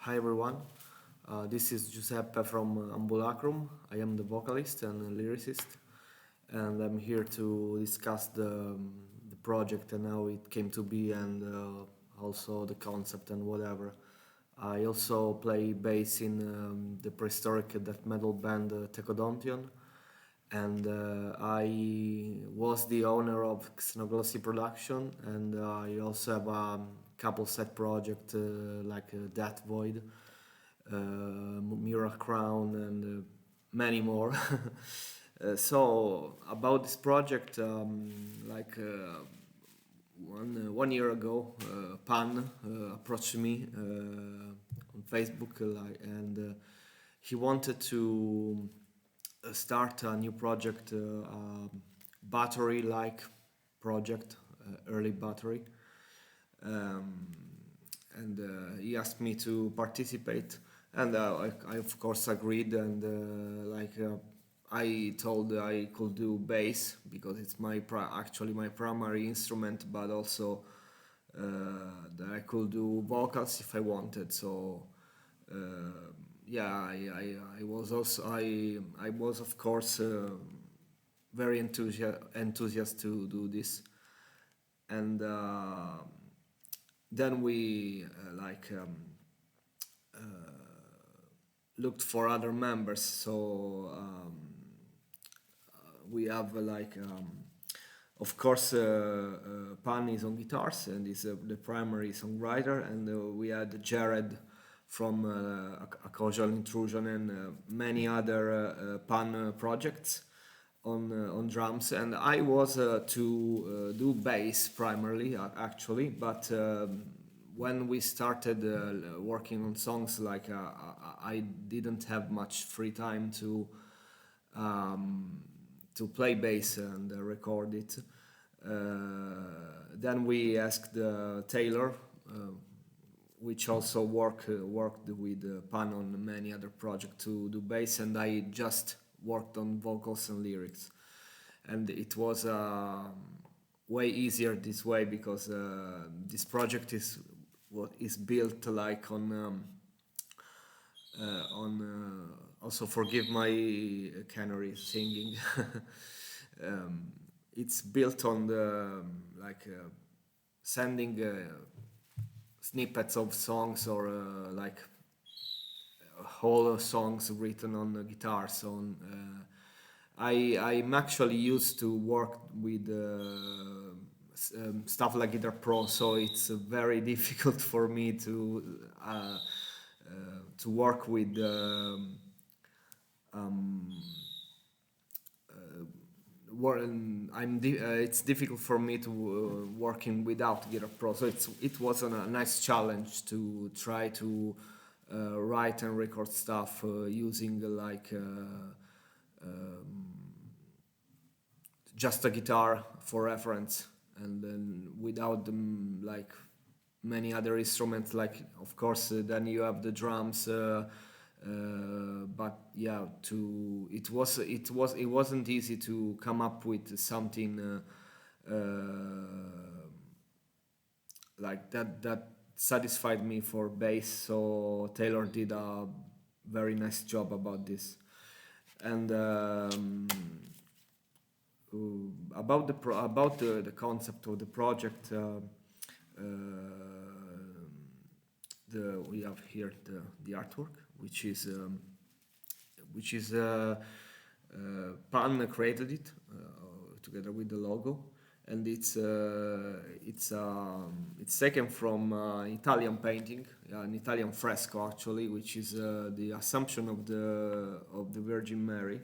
Hi everyone, this is Giuseppe from Ambulacrum. I am the vocalist and lyricist, and I'm here to discuss the project and how it came to be, and also the concept and whatever. I also play bass in the prehistoric death metal band Tecodontion, and I was the owner of Xenoglossy Production, and I also have a couple set project like Deathvoid, Mira Crown, and many more. So about this project, one year ago, Pan approached me on Facebook, and he wanted to start a new project, battery-like project, early battery, um, and he asked me to participate, and I of course agreed, and I told I could do bass because it's actually my primary instrument, but also that I could do vocals if I wanted. So yeah, I was also I was of course very enthusiastic to do this, and then we uh, looked for other members. So we have of course, Pan is on guitars and is the primary songwriter, and we had Jared from a Causal Intrusion and many other Pan projects on drums, and I was to do bass primarily, actually, but when we started working on songs, I didn't have much free time to play bass and record it. Then we asked Taylor, which also worked with Pan on many other projects, to do bass, and I just worked on vocals and lyrics. And it was way easier this way because this project is what is built like on also forgive my canary singing. It's built on the sending snippets of songs, or whole songs written on the guitar. So I'm actually used to work with stuff like Guitar Pro, so it's very difficult for me to work with it's difficult for me to working without Guitar Pro. So it was a nice challenge to try to write and record stuff using just a guitar for reference, and then without them many other instruments. Like of course, then you have the drums. But yeah, it wasn't easy to come up with something like that satisfied me for bass. So Taylor did a very nice job about this, and about the concept of the project. We have here the artwork, which is Pan created it together with the logo, and it's taken from Italian painting, an Italian fresco actually, which is the Assumption of the Virgin Mary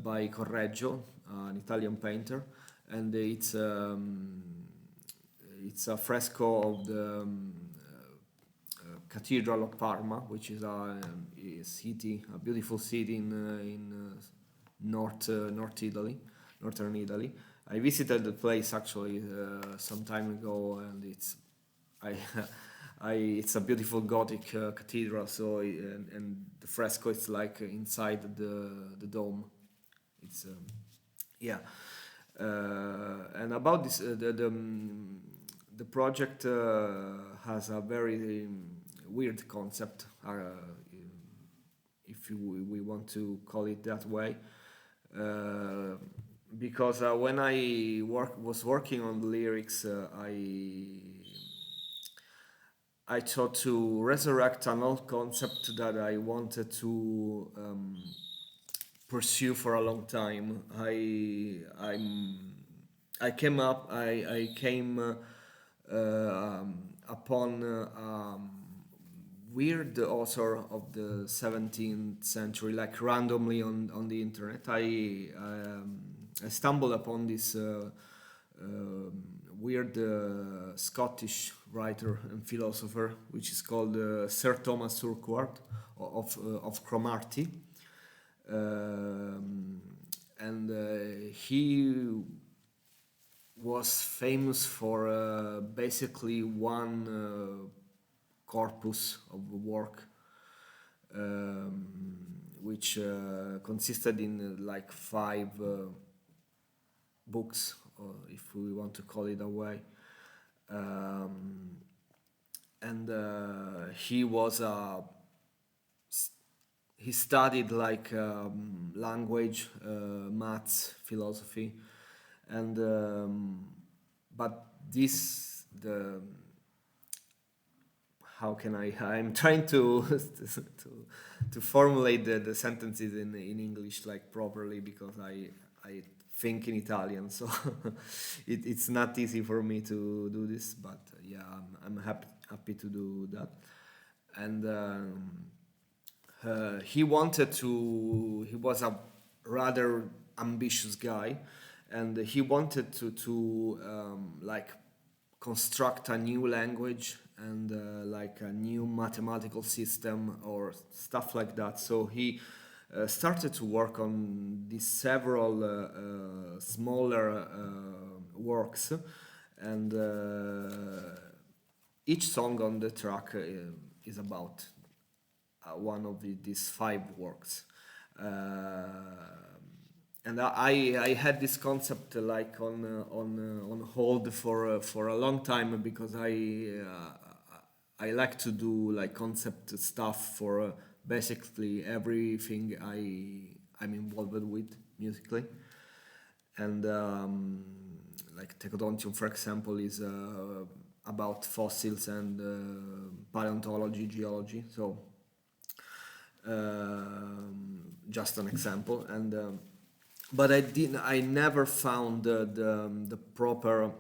by Correggio, an Italian painter, and it's a fresco of the Cathedral of Parma, which is a beautiful city in northern Italy. I visited the place actually some time ago, and it's a beautiful Gothic cathedral. So and the fresco is like inside the dome. It's yeah. And about this, the project has a very weird concept, if we want to call it that way, because when I was working on the lyrics, I thought to resurrect an old concept that I wanted to pursue for a long time. I came upon weird author of the 17th century, like randomly on the internet. I stumbled upon this weird Scottish writer and philosopher, which is called Sir Thomas Urquhart of Cromarty. And he was famous for basically one corpus of work, which consisted in like 5 books, or if we want to call it a way. And he studied like language, maths, philosophy, and but how can I'm trying to to formulate the sentences in English like properly, because I think in Italian, so it's not easy for me to do this, but yeah, I'm happy to do that. And he was a rather ambitious guy, and he wanted to like construct a new language and like a new mathematical system or stuff like that. So he started to work on these several smaller works, and each song on the track is about one of these 5 works. And I had this concept like on hold for a long time, because I like to do like concept stuff for basically everything I'm involved with musically. And like Tecodontium, for example, is about fossils and paleontology, geology. So just an example. And but I never found the proper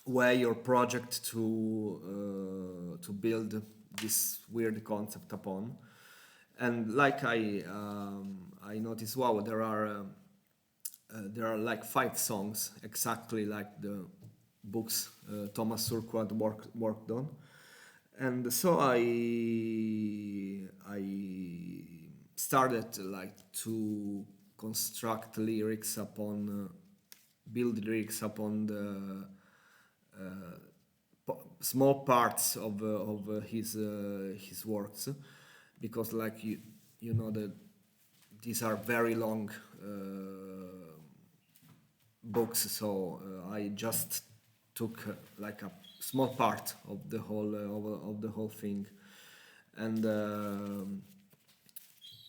way or project to build this weird concept upon. And like I noticed, wow, there are like 5 songs exactly like the books Thomas Urquhart worked on. And so I started like to construct lyrics upon build lyrics upon the small parts of his works, because like you know that these are very long books, so I just took like a small part of the whole thing. And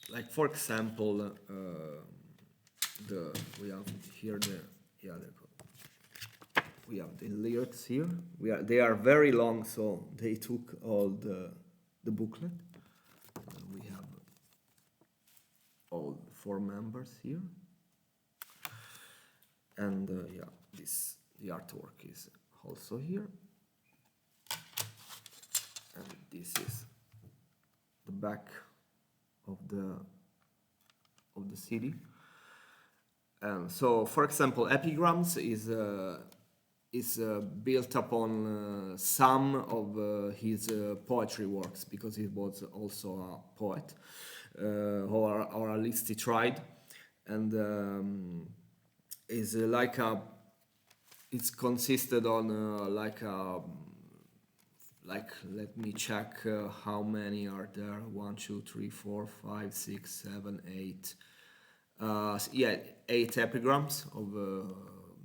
like for example, we have here we have the lyrics here. They are very long, so they took all the booklet. We have all 4 members here, and yeah, the artwork is also here, and this is the back of the CD. And so, for example, Epigrams is built upon some of his poetry works, because he was also a poet, or at least he tried, and is like it's consisted on let me check how many are there. 1, 2, 3, 4, 5, 6, 7, 8. 8 epigrams of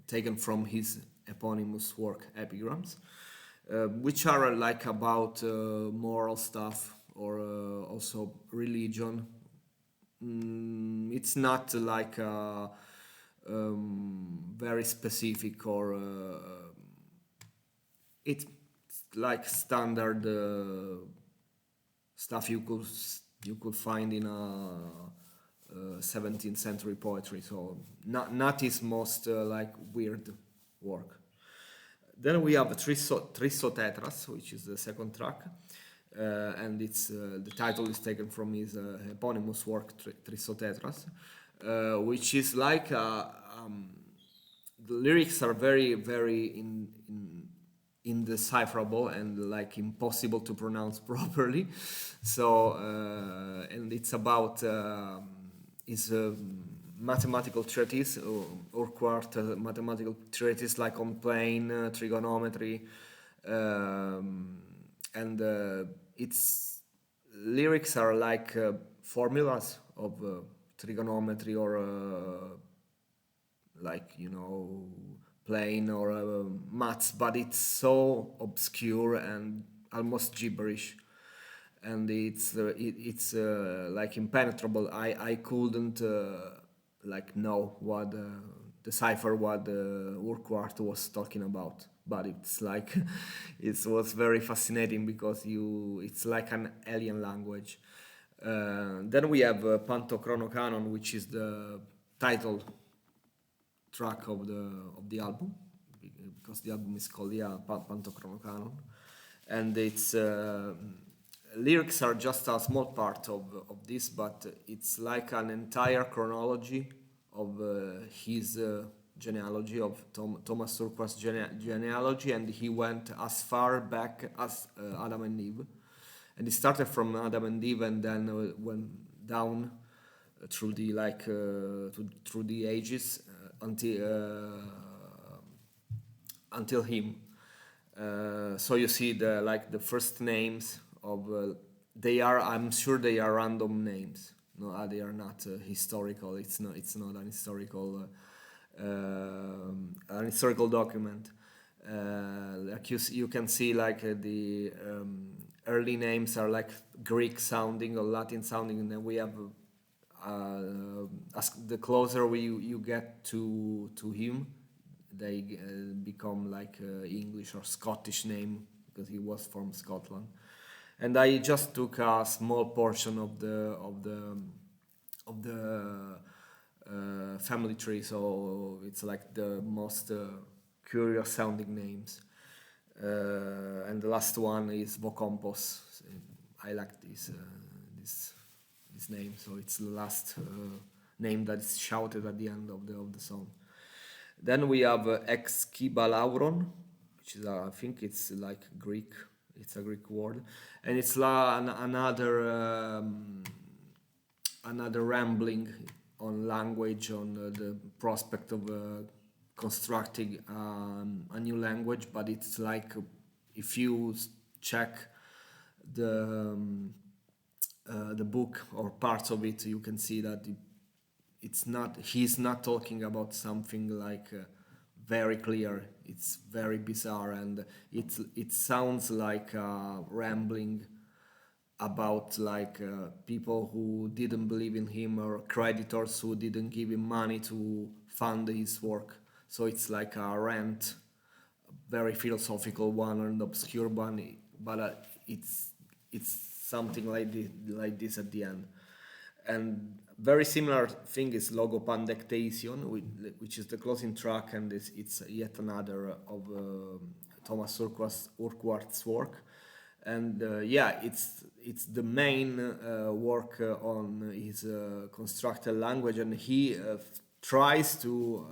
taken from his eponymous work Epigrams. which are like about moral stuff or also religion. It's not like very specific or it's like standard stuff you could find in a 17th century poetry. So not his most like weird work. Then we have Trisotetras, which is the second track, and it's the title is taken from his eponymous work Trisotetras, which is like the lyrics are very indecipherable and like impossible to pronounce properly. So and it's about his mathematical treatise or quart mathematical treatise like on plane trigonometry, and its lyrics are like formulas of trigonometry or like plane or maths, but it's so obscure and almost gibberish, and it's like impenetrable. I couldn't like know what decipher what Urquhart was talking about, but it's like it was very fascinating because it's like an alien language. Then we have Pantochronochanon, which is the title track of the album, because the album is called Pantochronochanon, and its lyrics are just a small part of this, but it's like an entire chronology of his genealogy, of Thomas Urquhart's genealogy, and he went as far back as Adam and Eve, and he started from Adam and Eve and then went down through the through the ages until him. So you see the first names of I'm sure they are random names. No, they are not historical. It's not an historical document. Like you can see like the early names are like Greek sounding or Latin sounding, and then we have as the closer you get to him, they become like English or Scottish name because he was from Scotland. And I just took a small portion of the family tree, so it's like the most curious sounding names. And the last one is Vocompos. I like this name, so it's the last name that is shouted at the end of the song. Then we have Exkibalauron, which is I think it's like Greek. It's a Greek word, and it's another rambling on language, on the prospect of constructing a new language. But it's like if you check the book or parts of it, you can see that he's not talking about something like very clear. It's very bizarre, and it sounds like rambling about like people who didn't believe in him or creditors who didn't give him money to fund his work. So it's like a rant, very philosophical one and obscure one, but it's something like this at the end. And very similar thing is Logopandectation, which is the closing track, and it's yet another of Thomas Urquhart's work. And it's the main work on his constructed language, and he tries to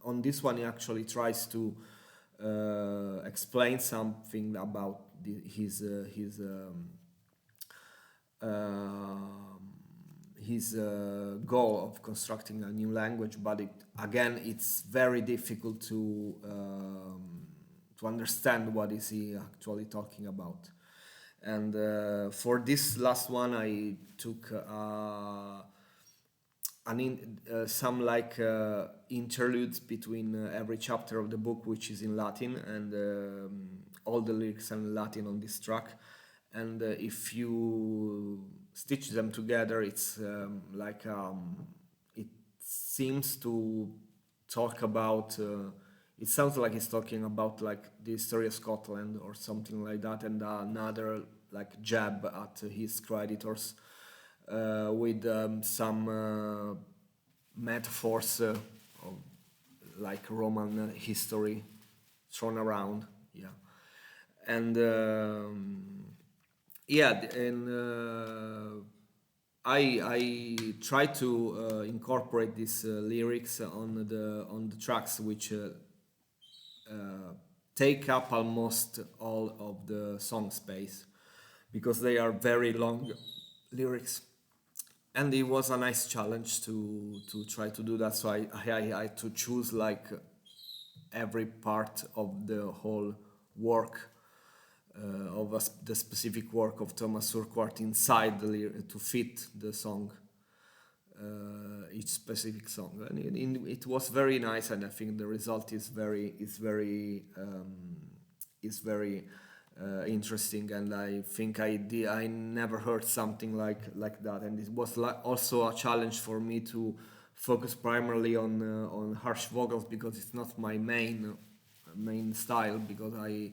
on this one he actually tries to explain something about his goal of constructing a new language, but it's very difficult to understand what is he actually talking about. And for this last one, I took some like interludes between every chapter of the book, which is in Latin, and all the lyrics are in Latin on this track, and if you stitch them together, it's it seems to talk about. It sounds like he's talking about like the history of Scotland or something like that, and another like jab at his creditors with some metaphors of like Roman history thrown around. Yeah, and yeah, and I try to incorporate these lyrics on the tracks which take up almost all of the song space because they are very long lyrics, and it was a nice challenge to try to do that. So I had to choose like every part of the whole work of the specific work of Thomas Urquhart inside to fit the song, each specific song, and it was very nice, and I think the result is very interesting, and I think I never heard something like that, and it was also a challenge for me to focus primarily on harsh vocals because it's not my main style, because I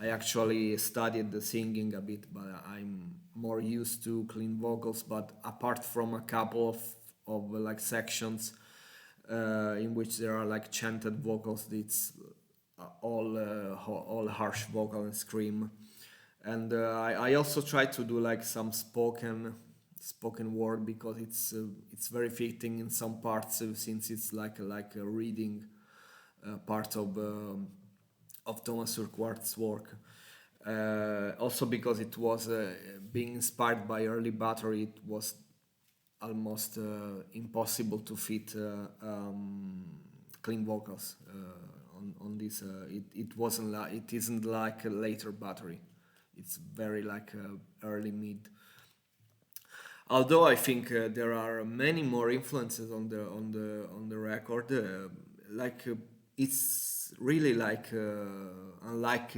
actually studied the singing a bit, but I'm more used to clean vocals. But apart from a couple of like sections in which there are like chanted vocals, it's all harsh vocal and scream. And I also try to do like some spoken word because it's very fitting in some parts, since it's like a reading part of Thomas Urquhart's work. Also because it was being inspired by early Battery, it was almost impossible to fit clean vocals on this. It isn't like a later Battery. It's very like early mid. Although I think there are many more influences on the record, it's really like unlike.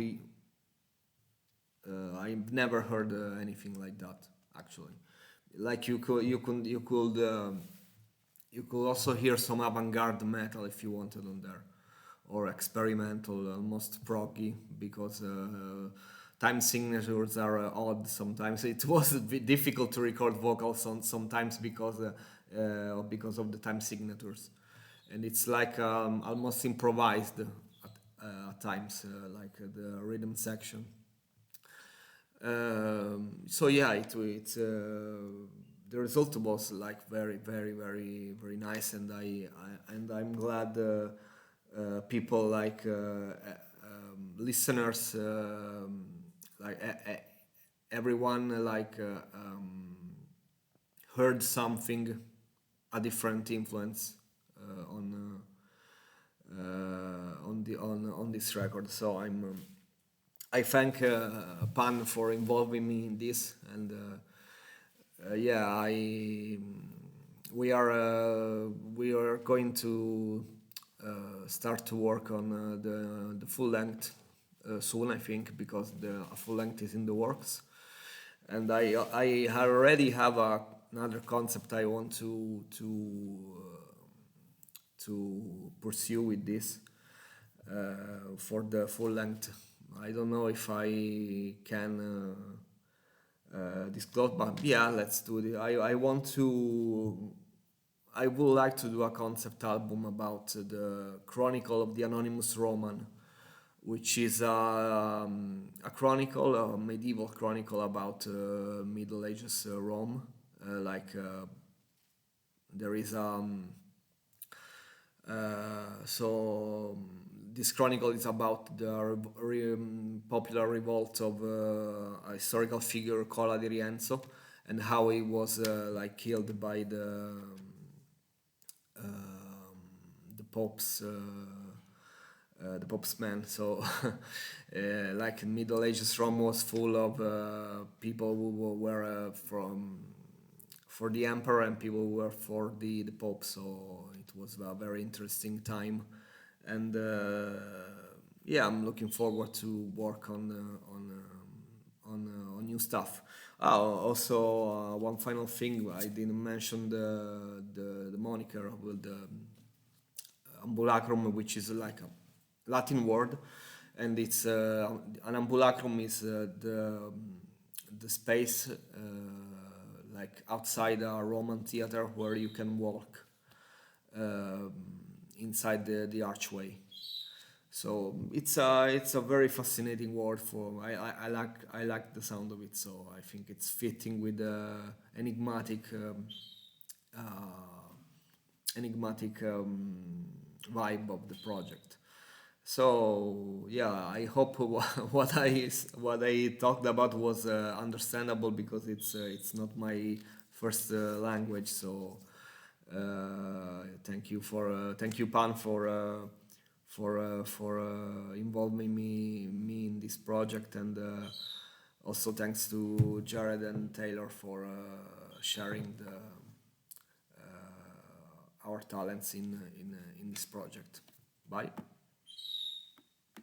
I've never heard anything like that actually. Like you could also hear some avant-garde metal if you wanted on there, or experimental, almost proggy, because time signatures are odd sometimes. It was a bit difficult to record vocals on sometimes because of the time signatures, and it's like almost improvised at times, like the rhythm section. So yeah, it's the result was like very very very very nice, and I'm glad people like listeners, like everyone like heard something, a different influence on this record. So I thank Pan for involving me in this, and yeah, we are going to start to work on the full length soon, I think, because the full length is in the works, and I already have another concept I want to pursue with this for the full length. I don't know if I can disclose, but yeah, let's do it. I would like to do a concept album about the Chronicle of the Anonymous Roman, which is a chronicle, a medieval chronicle about Middle Ages Rome. There is so this chronicle is about the popular revolt of a historical figure Cola di Rienzo, and how he was like killed by the Pope's man. So like Middle Ages Rome was full of people who were for the emperor and people who were for the Pope. So it was a very interesting time, and yeah, I'm looking forward to work on new stuff. Also, one final thing I didn't mention the moniker of the ambulacrum, which is like a Latin word, and it's an ambulacrum is the space like outside a Roman theater where you can walk uh, inside the archway. So it's a very fascinating word for I like the sound of it. So I think it's fitting with the enigmatic vibe of the project. So yeah, I hope what I talked about was understandable because it's not my first language. So thank you Pan for involving me in this project, and also thanks to Jared and Taylor for sharing our talents in this project. Bye.